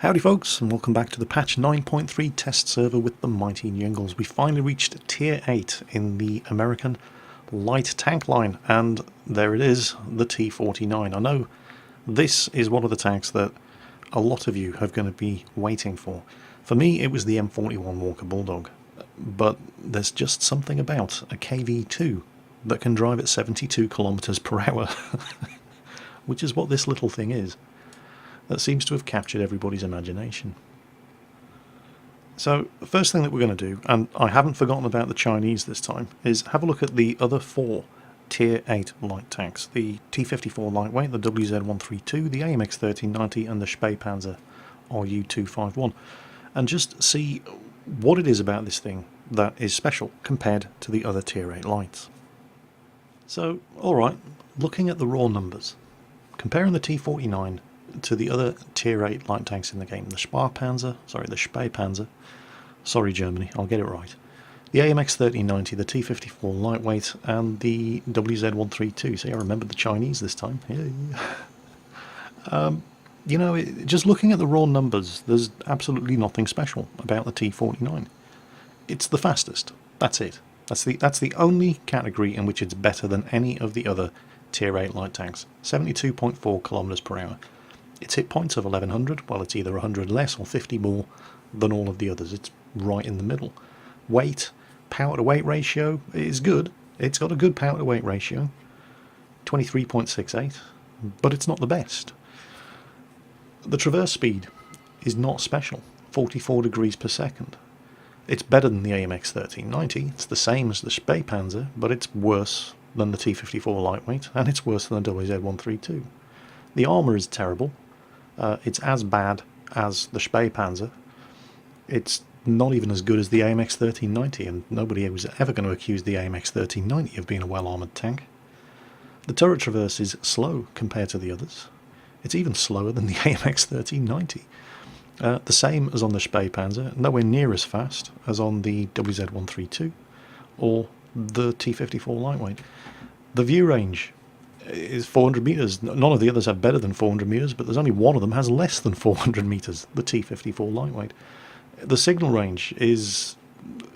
Howdy folks, and welcome back to the patch 9.3 test server with the mighty Jungles. We finally reached tier 8 in the American light tank line, and there it is, the T49. I know this is one of the tanks that a lot of you are going to be waiting for. For me it was the M41 Walker Bulldog, but there's just something about a KV2 that can drive at 72 kilometers per hour, which is what this little thing is. That seems to have captured everybody's imagination. So, the first thing that we're going to do, and I haven't forgotten about the Chinese this time, is have a look at the other 4 Tier 8 light tanks. The T54 Lightweight, the WZ-132, the AMX 1390 and the Spähpanzer RU-251, and just see what it is about this thing that is special compared to the other Tier 8 lights. So, alright, looking at the raw numbers, comparing the T49 to the other Tier 8 light tanks in the game, the Spähpanzer, sorry Germany, I'll get it right, the AMX 1390, the T54 Lightweight, and the WZ-132. See, I remembered the Chinese this time. You know, just looking at the raw numbers, there's absolutely nothing special about the T49. It's the fastest, that's it. That's the only category in which it's better than any of the other Tier 8 light tanks. 72.4 kilometers per hour. Its hit points of 1100, well, it's either 100 less or 50 more than all of the others. It's right in the middle. Weight, power to weight ratio is good. It's got a good power to weight ratio, 23.68, but it's not the best. The traverse speed is not special, 44 degrees per second. It's better than the AMX 1390, it's the same as the Spähpanzer, but it's worse than the T54 Lightweight, and it's worse than the WZ-132. The armour is terrible. It's as bad as the Spähpanzer. It's not even as good as the AMX 1390, and nobody was ever going to accuse the AMX 1390 of being a well-armoured tank. The turret traverse is slow compared to the others. It's even slower than the AMX 1390. The same as on the Spähpanzer, nowhere near as fast as on the WZ-132 or the T54 Lightweight. The view range is 400 meters. None of the others have better than 400 meters, but there's only one of them has less than 400 meters, the T54 Lightweight. The signal range is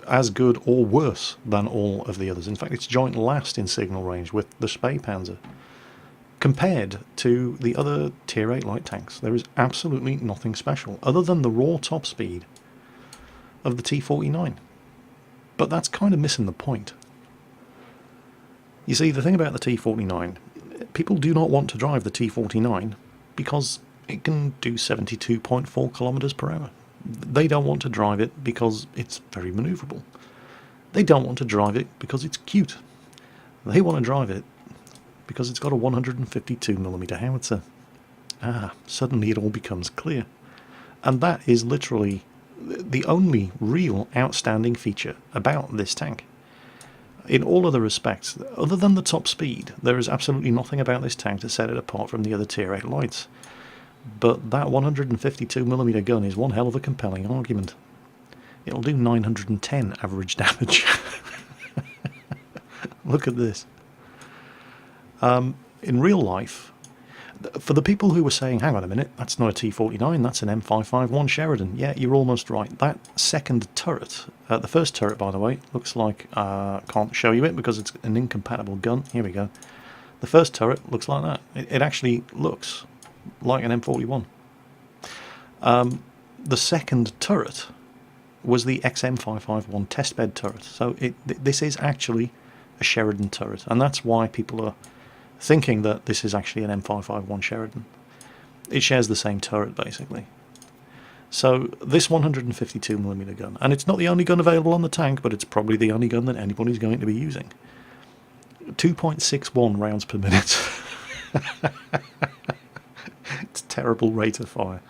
as good or worse than all of the others. In fact, it's joint last in signal range with the Spähpanzer. Compared to the other Tier 8 light tanks, there is absolutely nothing special, other than the raw top speed of the T49. But that's kind of missing the point. You see, the thing about the T49, people do not want to drive the T49 because it can do 72.4 kilometers per hour. They don't want to drive it because it's very maneuverable. They don't want to drive it because it's cute. They want to drive it because it's got a 152mm howitzer. Suddenly it all becomes clear. And that is literally the only real outstanding feature about this tank. In all other respects, other than the top speed, there is absolutely nothing about this tank to set it apart from the other Tier 8 lights. But that 152mm gun is one hell of a compelling argument. It'll do 910 average damage. Look at this. In real life, for the people who were saying, hang on a minute, that's not a T49, that's an M551 Sheridan. Yeah, you're almost right. That second turret, the first turret, by the way, looks like, can't show you it because it's an incompatible gun. Here we go. The first turret looks like that. It actually looks like an M41. The second turret was the XM551 testbed turret. So this is actually a Sheridan turret, and that's why people are thinking that this is actually an M551 Sheridan. It shares the same turret, basically. So this 152mm gun, and it's not the only gun available on the tank, but it's probably the only gun that anybody's going to be using. 2.61 rounds per minute. It's a terrible rate of fire.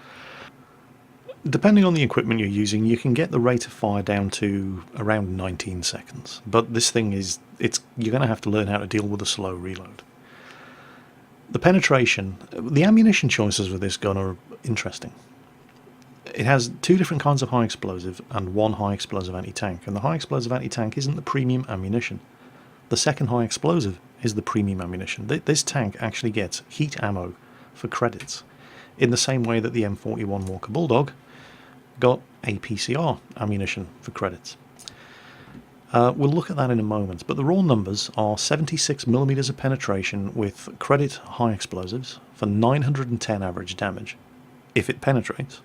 Depending on the equipment you're using, you can get the rate of fire down to around 19 seconds. But this thing you're going to have to learn how to deal with a slow reload. The penetration, the ammunition choices with this gun are interesting. It has 2 different kinds of high explosive and 1 high explosive anti-tank, and the high explosive anti-tank isn't the premium ammunition. The second high explosive is the premium ammunition. This tank actually gets heat ammo for credits. in the same way that the M41 Walker Bulldog got APCR ammunition for credits. We'll look at that in a moment, but the raw numbers are 76mm of penetration with credit high explosives for 910 average damage, if it penetrates,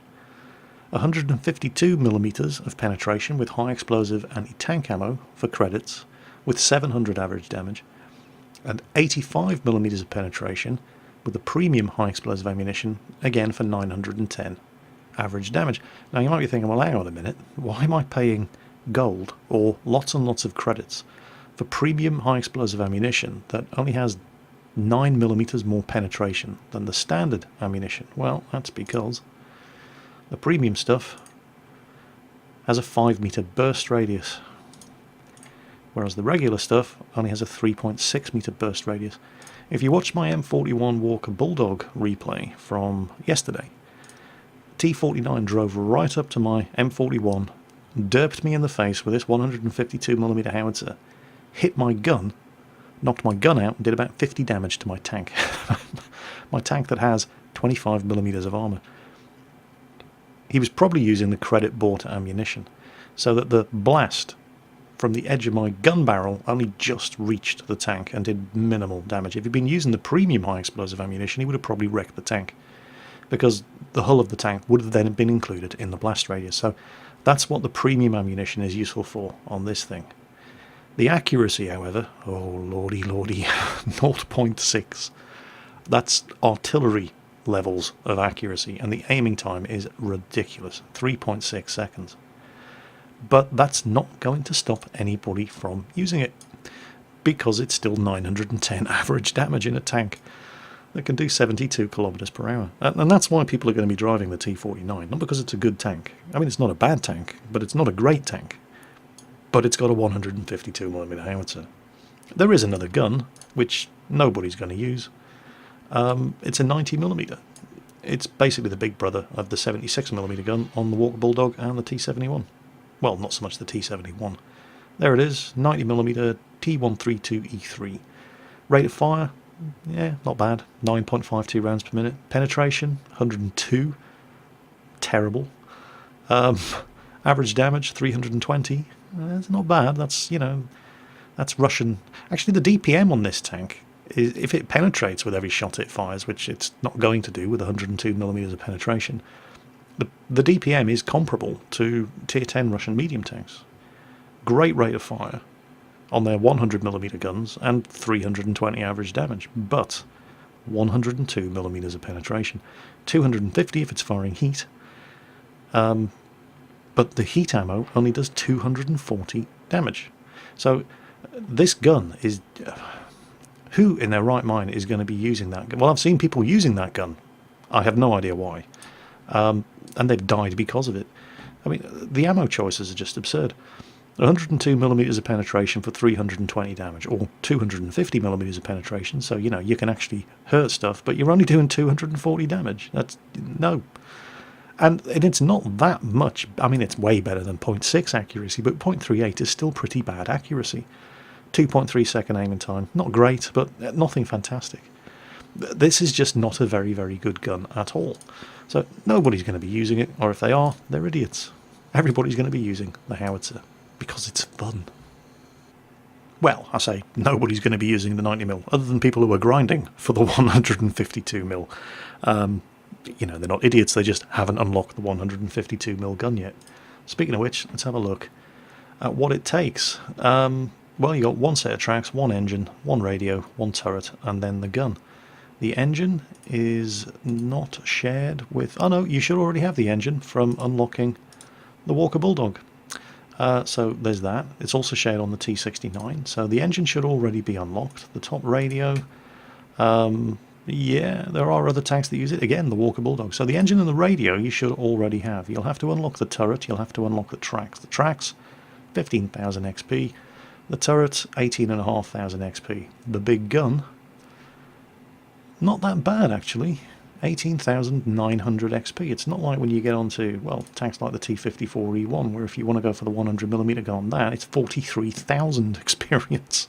152mm of penetration with high explosive anti-tank ammo for credits with 700 average damage, and 85mm of penetration with the premium high explosive ammunition, again for 910 average damage. Now you might be thinking, well, hang on a minute, why am I paying gold or lots and lots of credits for premium high explosive ammunition that only has 9mm more penetration than the standard ammunition? Well, that's because the premium stuff has a 5-meter burst radius, whereas the regular stuff only has a 3.6-meter burst radius. If you watch my M41 Walker Bulldog replay from yesterday, T49 drove right up to my M41, derped me in the face with this 152mm howitzer, hit my gun, knocked my gun out, and did about 50 damage to my tank. My tank that has 25mm of armour. He was probably using the credit-bought ammunition, so that the blast from the edge of my gun barrel only just reached the tank and did minimal damage. If he'd been using the premium high explosive ammunition, he would have probably wrecked the tank, because the hull of the tank would have then been included in the blast radius. So that's what the premium ammunition is useful for on this thing. The accuracy, however, oh lordy, 0.6. That's artillery levels of accuracy, and the aiming time is ridiculous, 3.6 seconds. But that's not going to stop anybody from using it, because it's still 910 average damage in a tank that can do 72 kilometers per hour. And that's why people are going to be driving the T49, not because it's a good tank. I mean, it's not a bad tank, but it's not a great tank. But it's got a 152mm howitzer. There is another gun, which nobody's going to use. It's a 90mm. It's basically the big brother of the 76mm gun on the Walker Bulldog and the T71. Well, not so much the T71. There it is, 90mm T132E3. Rate of fire, yeah, not bad, 9.52 rounds per minute. Penetration, 102, terrible. Average damage, 320. That's not bad. That's, that's Russian. Actually, the DPM on this tank, if it penetrates with every shot it fires, which it's not going to do with 102mm of penetration, the DPM is comparable to Tier 10 Russian medium tanks. Great rate of fire on their 100mm guns and 320 average damage, but 102mm of penetration. 250 if it's firing heat. But the heat ammo only does 240 damage. So this gun is... who in their right mind is going to be using that gun? Well, I've seen people using that gun. I have no idea why. And they've died because of it. I mean, the ammo choices are just absurd. 102mm of penetration for 320 damage, or 250mm of penetration, so, you can actually hurt stuff, but you're only doing 240 damage. That's... no. And it's not that much. I mean, it's way better than 0.6 accuracy, but 0.38 is still pretty bad accuracy. 2.3 second aiming time. Not great, but nothing fantastic. This is just not a very, very good gun at all. So nobody's going to be using it, or if they are, they're idiots. Everybody's going to be using the howitzer, because it's fun. Well, I say nobody's going to be using the 90mm, other than people who are grinding for the 152mm. They're not idiots, they just haven't unlocked the 152mm gun yet. Speaking of which, let's have a look at what it takes. Well, you got one set of tracks, one engine, one radio, one turret, and then the gun. The engine is not shared with... oh no, you should already have the engine from unlocking the Walker Bulldog. So there's that. It's also shared on the T69, so the engine should already be unlocked. The top radio... yeah, there are other tanks that use it. Again, the Walker Bulldog. So the engine and the radio you should already have. You'll have to unlock the turret, you'll have to unlock the tracks. The tracks, 15,000 XP. The turret, 18,500 XP. The big gun, not that bad actually, 18,900 XP. It's not like when you get onto, well, tanks like the T54E1, where if you want to go for the 100mm gun on that, it's 43,000 experience.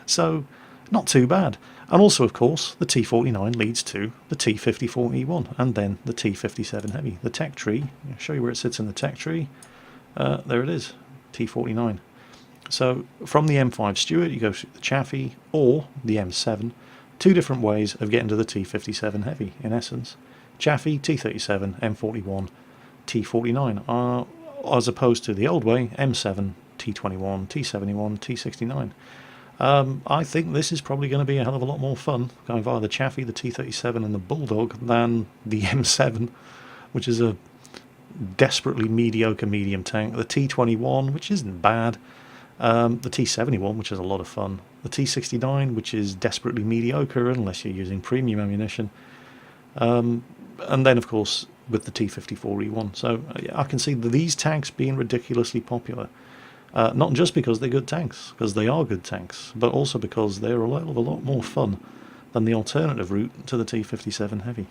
So Not too bad. And also, of course, the T49 leads to the T54E1 and then the T57 Heavy. The tech tree, I'll show you where it sits in the tech tree. There it is, T49. So from the M5 Stuart, you go to the Chaffee or the M7. Two different ways of getting to the T57 Heavy, in essence. Chaffee, T37, M41, T49, as opposed to the old way, M7, T21, T71, T69. I think this is probably going to be a hell of a lot more fun going via the Chaffee, the T37 and the Bulldog than the M7, which is a desperately mediocre medium tank, the T21, which isn't bad, the T71, which is a lot of fun, the T69, which is desperately mediocre unless you're using premium ammunition, and then of course with the T54E1. So I can see these tanks being ridiculously popular. Not just because they're good tanks, because they are good tanks, but also because they're a lot more fun than the alternative route to the T57 Heavy.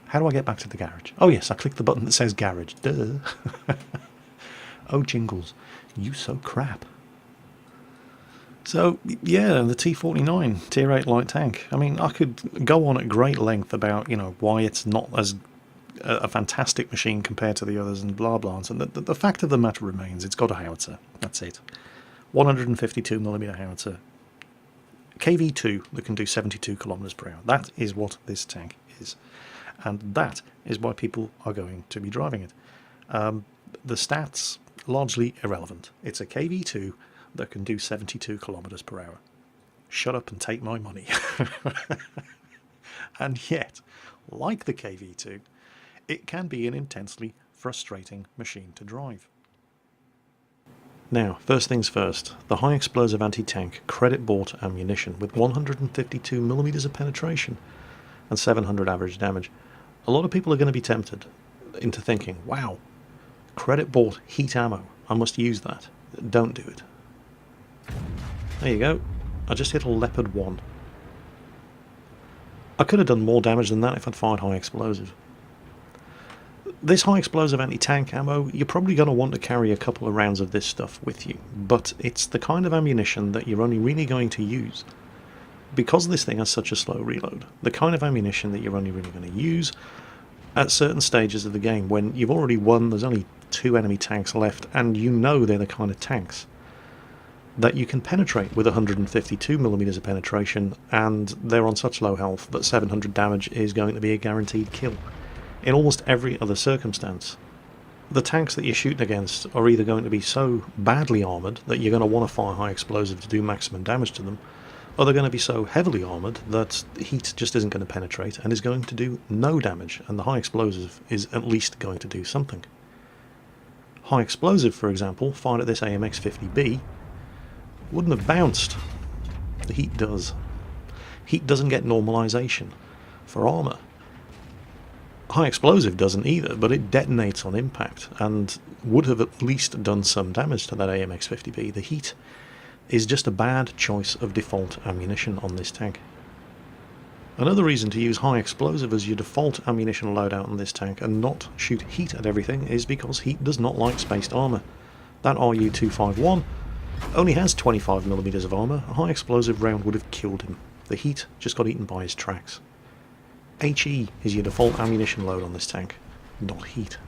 How do I get back to the garage? Oh yes, I click the button that says garage. Duh. Oh jingles, you so crap. So yeah, the T49 Tier 8 light tank. I mean, I could go on at great length about, you know, why it's not as a fantastic machine compared to the others and blah blah. And the fact of the matter remains, it's got a howitzer. That's it. 152mm howitzer. KV2 that can do 72 kilometers per hour. That is what this tank is. And that is why people are going to be driving it. The stats, largely irrelevant. It's a KV2 that can do 72 kilometers per hour. Shut up and take my money. And yet, like the KV2, it can be an intensely frustrating machine to drive. Now, first things first, the high explosive anti-tank credit-bought ammunition with 152mm of penetration and 700 average damage. A lot of people are going to be tempted into thinking, wow, credit-bought heat ammo, I must use that. Don't do it. There you go, I just hit a Leopard 1. I could have done more damage than that if I'd fired high explosive. This high explosive anti-tank ammo, you're probably going to want to carry a couple of rounds of this stuff with you, but it's the kind of ammunition that you're only really going to use. Because this thing has such a slow reload, the kind of ammunition that you're only really going to use at certain stages of the game when you've already won, there's only 2 enemy tanks left, and you know they're the kind of tanks that you can penetrate with 152mm of penetration, and they're on such low health that 700 damage is going to be a guaranteed kill. In almost every other circumstance, the tanks that you're shooting against are either going to be so badly armoured that you're going to want to fire high explosive to do maximum damage to them, or they're going to be so heavily armoured that heat just isn't going to penetrate and is going to do no damage, and the high explosive is at least going to do something. High explosive, for example, fired at this AMX-50B, wouldn't have bounced. The heat does. Heat doesn't get normalisation for armour. High explosive doesn't either, but it detonates on impact and would have at least done some damage to that AMX-50B. The heat is just a bad choice of default ammunition on this tank. Another reason to use high explosive as your default ammunition loadout on this tank and not shoot heat at everything is because heat does not like spaced armour. That RU-251 only has 25mm of armour. A high explosive round would have killed him. The heat just got eaten by his tracks. HE is your default ammunition load on this tank, not heat.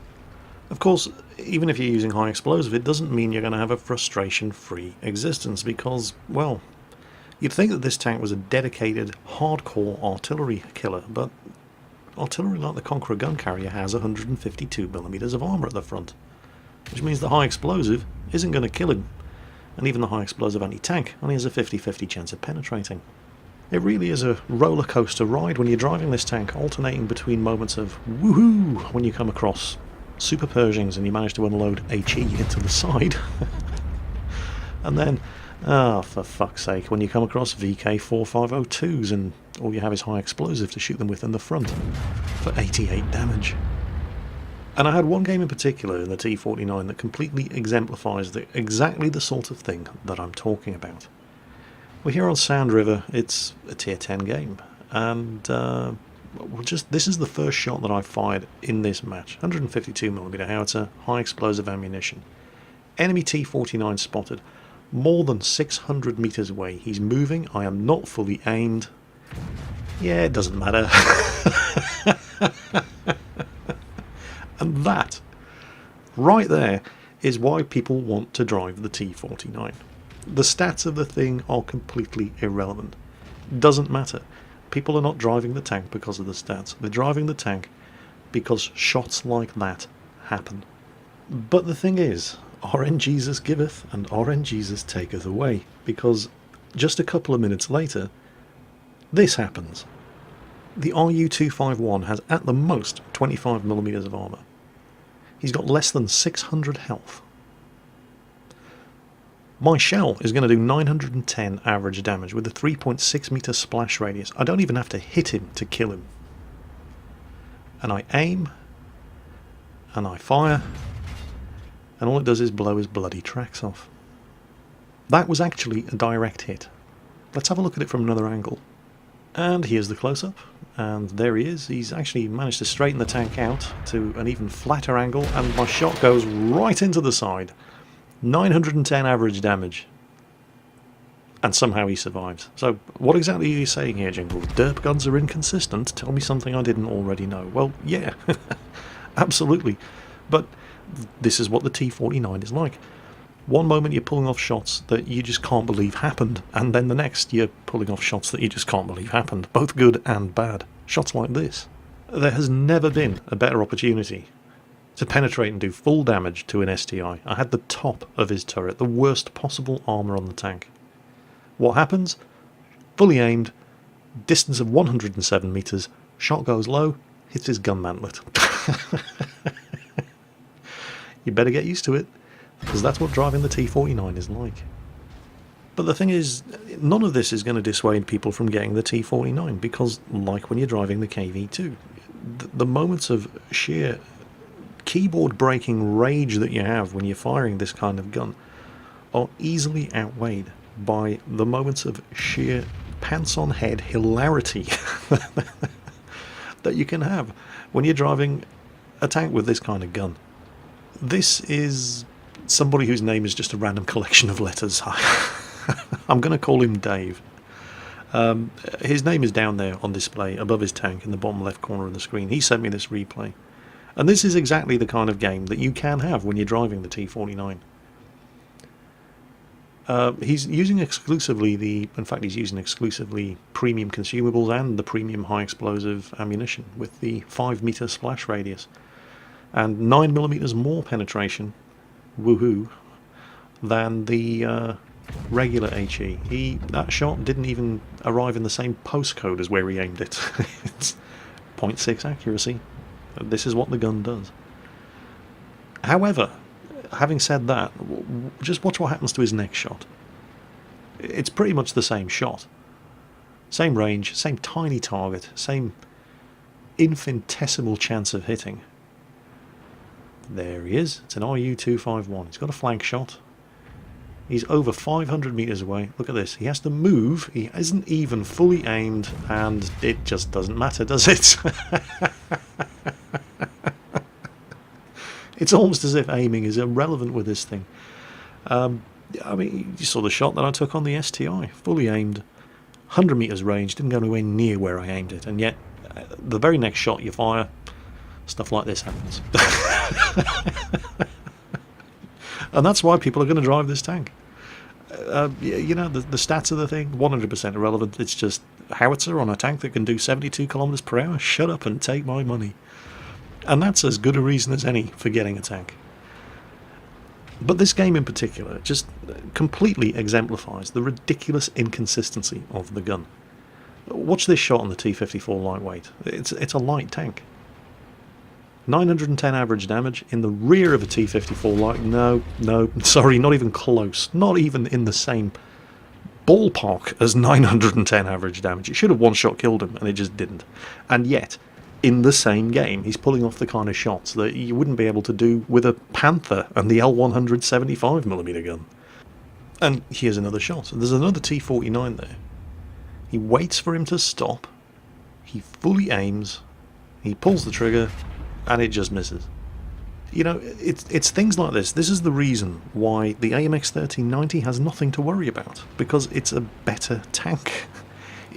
Of course, even if you're using high explosive, it doesn't mean you're going to have a frustration-free existence because, well, you'd think that this tank was a dedicated, hardcore artillery killer, but artillery like the Conqueror gun carrier has 152mm of armour at the front, which means the high explosive isn't going to kill him, and even the high explosive anti-tank only has a 50-50 chance of penetrating. It really is a roller coaster ride when you're driving this tank, alternating between moments of woohoo when you come across Super Pershings and you manage to unload HE into the side, and then, for fuck's sake, when you come across VK4502s and all you have is high explosive to shoot them with in the front for 88 damage. And I had one game in particular in the T49 that completely exemplifies exactly the sort of thing that I'm talking about. We're here on Sand River. It's a tier 10 game, and this is the first shot that I fired in this match. 152mm howitzer, high explosive ammunition. Enemy T49 spotted. More than 600 meters away. He's moving. I am not fully aimed. Yeah, it doesn't matter. And that, right there, is why people want to drive the T49. The stats of the thing are completely irrelevant. Doesn't matter. People are not driving the tank because of the stats. They're driving the tank because shots like that happen. But the thing is, RNGesus giveth and RNGesus taketh away, because just a couple of minutes later, this happens. The RU-251 has at the most 25mm of armour. He's got less than 600 health. My shell is going to do 910 average damage with a 3.6 meter splash radius. I don't even have to hit him to kill him. And I aim, and I fire, and all it does is blow his bloody tracks off. That was actually a direct hit. Let's have a look at it from another angle. And here's the close-up, and there he is. He's actually managed to straighten the tank out to an even flatter angle, and my shot goes right into the side. 910 average damage. And somehow he survives. So, what exactly are you saying here, Jingle? Derp guns are inconsistent? Tell me something I didn't already know. Well, yeah, absolutely. But this is what the T49 is like. One moment you're pulling off shots that you just can't believe happened, and then the next you're pulling off shots that you just can't believe happened. Both good and bad. Shots like this. There has never been a better opportunity to penetrate and do full damage to an STI. I had the top of his turret, the worst possible armour on the tank. What happens? Fully aimed, distance of 107 metres, shot goes low, hits his gun mantlet. You better get used to it, because that's what driving the T49 is like. But the thing is, none of this is going to dissuade people from getting the T49, because like when you're driving the KV2, the moments of sheer keyboard breaking rage that you have when you're firing this kind of gun are easily outweighed by the moments of sheer pants on head hilarity that you can have when you're driving a tank with this kind of gun. This is somebody whose name is just a random collection of letters. I'm going to call him Dave. His name is down there on display above his tank in the bottom left corner of the screen. He sent me this replay. And this is exactly the kind of game that you can have when you're driving the T49. He's using exclusively he's using exclusively premium consumables and the premium high explosive ammunition with the 5 meter splash radius and 9mm more penetration, woohoo, than the regular HE. That shot didn't even arrive in the same postcode as where he aimed it. It's 0.6 accuracy. This is what the gun does. However, having said that, just watch what happens to his next shot. It's pretty much the same shot. Same range, same tiny target, same infinitesimal chance of hitting. There he is. It's an RU-251. He's got a flank shot. He's over 500 meters away. Look at this. He has to move. He isn't even fully aimed, and it just doesn't matter, does it? It's almost as if aiming is irrelevant with this thing. I mean, you saw the shot that I took on the STI. Fully aimed, 100 meters range, didn't go anywhere near where I aimed it, and yet the very next shot you fire, stuff like this happens. And that's why people are going to drive this tank. You know, the stats of the thing, 100% irrelevant. It's just howitzer on a tank that can do 72 kilometers per hour. Shut up and take my money. And that's as good a reason as any for getting a tank. But this game in particular just completely exemplifies the ridiculous inconsistency of the gun. Watch this shot on the T54 lightweight. It's a light tank. 910 average damage in the rear of a T54 light. No, sorry, not even close. Not even in the same ballpark as 910 average damage. It should have one-shot killed him, and it just didn't. And yet, in the same game, he's pulling off the kind of shots that you wouldn't be able to do with a Panther and the L100 75mm gun. And here's another shot. There's another T49 there. He waits for him to stop. He fully aims. He pulls the trigger. And it just misses. You know, it's things like this. This is the reason why the AMX 1390 has nothing to worry about, because it's a better tank.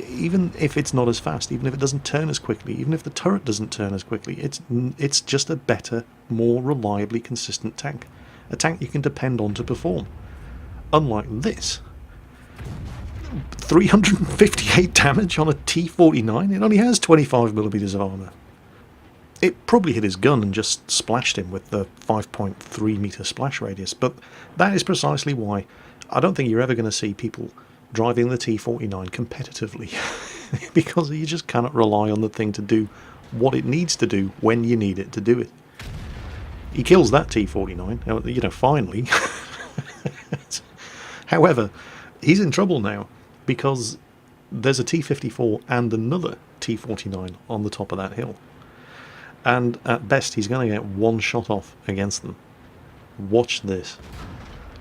Even if it's not as fast, even if it doesn't turn as quickly, even if the turret doesn't turn as quickly, it's just a better, more reliably consistent tank. A tank you can depend on to perform. Unlike this, 358 damage on a T49, it only has 25mm of armour. It probably hit his gun and just splashed him with the 5.3 metre splash radius, but that is precisely why I don't think you're ever going to see people driving the T49 competitively, because you just cannot rely on the thing to do what it needs to do when you need it to do it. He kills that T49, you know, finally. However, he's in trouble now, because there's a T54 and another T49 on the top of that hill. And at best he's going to get one shot off against them. Watch this.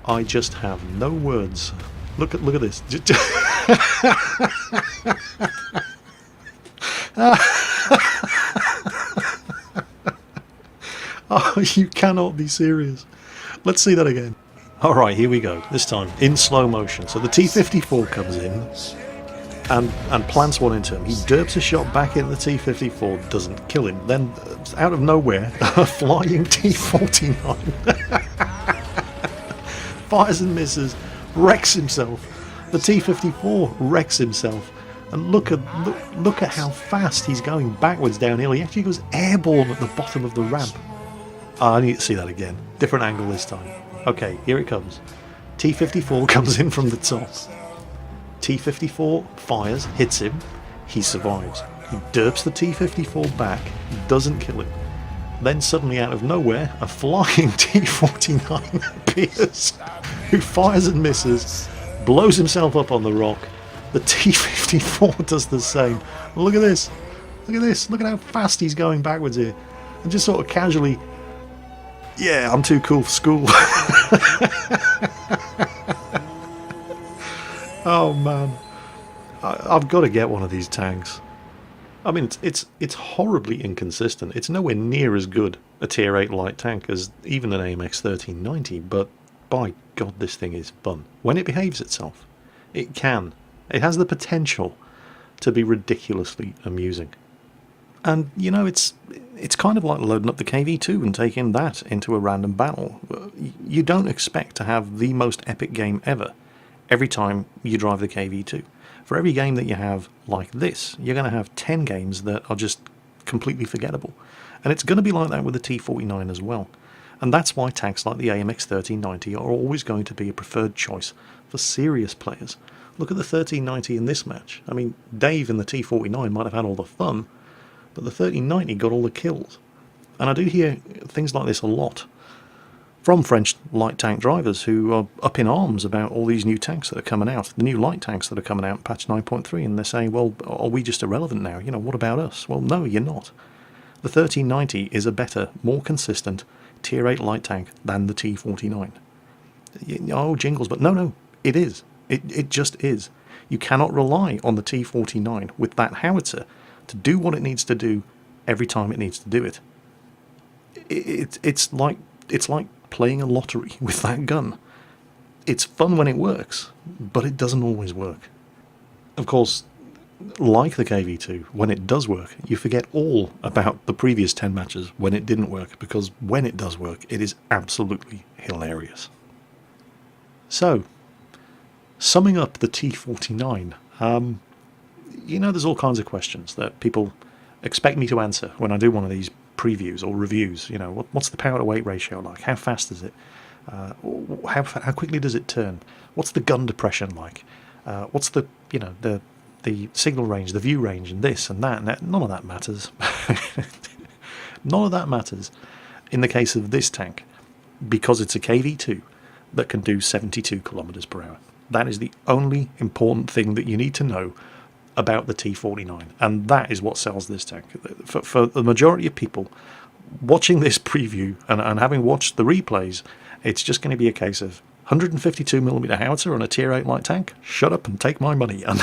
I just have no words. Look at this. Oh, you cannot be serious. Let's see that again. Alright, here we go. This time in slow motion. So the T54 comes in and plants one into him. He derps a shot back in the T54, doesn't kill him. Then, out of nowhere, a flying T49 fires and misses, wrecks himself. The T54 wrecks himself. And look at how fast he's going backwards downhill. He actually goes airborne at the bottom of the ramp. Oh, I need to see that again. Different angle this time. Okay, here it comes. T54 comes in from the top. T54 fires, hits him, he survives. He derps the T54 back, doesn't kill him. Then suddenly out of nowhere, a flying T49 appears, who fires and misses, blows himself up on the rock. The T54 does the same. Look at this, look at this, look at how fast he's going backwards here. And just sort of casually, yeah, I'm too cool for school. Oh man, I've got to get one of these tanks. I mean, it's horribly inconsistent. It's nowhere near as good a tier 8 light tank as even an AMX 1390, but by God, this thing is fun. When it behaves itself, it can. It has the potential to be ridiculously amusing. And, you know, it's kind of like loading up the KV2 and taking that into a random battle. You don't expect to have the most epic game ever every time you drive the KV2. For every game that you have like this, you're going to have 10 games that are just completely forgettable. And it's going to be like that with the T49 as well. And that's why tanks like the AMX 1390 are always going to be a preferred choice for serious players. Look at the 1390 in this match. I mean, Dave in the T49 might have had all the fun, but the 1390 got all the kills. And I do hear things like this a lot from French light tank drivers who are up in arms about all these new tanks that are coming out, the new light tanks that are coming out in patch 9.3, and they're saying, well, are we just irrelevant now? You know, what about us? Well, no, you're not. The 1390 is a better, more consistent tier 8 light tank than the T49. Oh, jingles, but no, it is. It just is. You cannot rely on the T49 with that howitzer to do what it needs to do every time it needs to do it. It's like playing a lottery with that gun. It's fun when it works, but it doesn't always work. Of course, like the KV2, when it does work, you forget all about the previous 10 matches when it didn't work, because when it does work, it is absolutely hilarious. So, summing up the T49, you know, there's all kinds of questions that people expect me to answer when I do one of these previews or reviews. You know, what's the power to weight ratio like? How fast is it? How quickly does it turn? What's the gun depression like? What's the signal range, the view range, and this and that and that? None of that matters. None of that matters in the case of this tank, because it's a KV2 that can do 72 kilometers per hour. That is the only important thing that you need to know about the T49, and that is what sells this tank. For the majority of people watching this preview and having watched the replays, it's just going to be a case of 152mm howitzer on a tier 8 light tank, shut up and take my money. And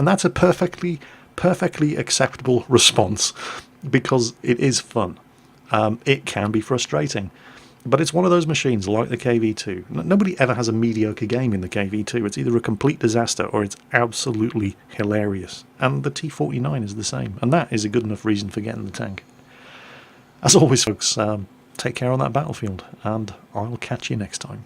that's a perfectly acceptable response, because it is fun. it can be frustrating. But it's one of those machines like the KV2. Nobody ever has a mediocre game in the KV2. It's either a complete disaster or it's absolutely hilarious. And the T49 is the same. And that is a good enough reason for getting the tank. As always, folks, take care on that battlefield, and I'll catch you next time.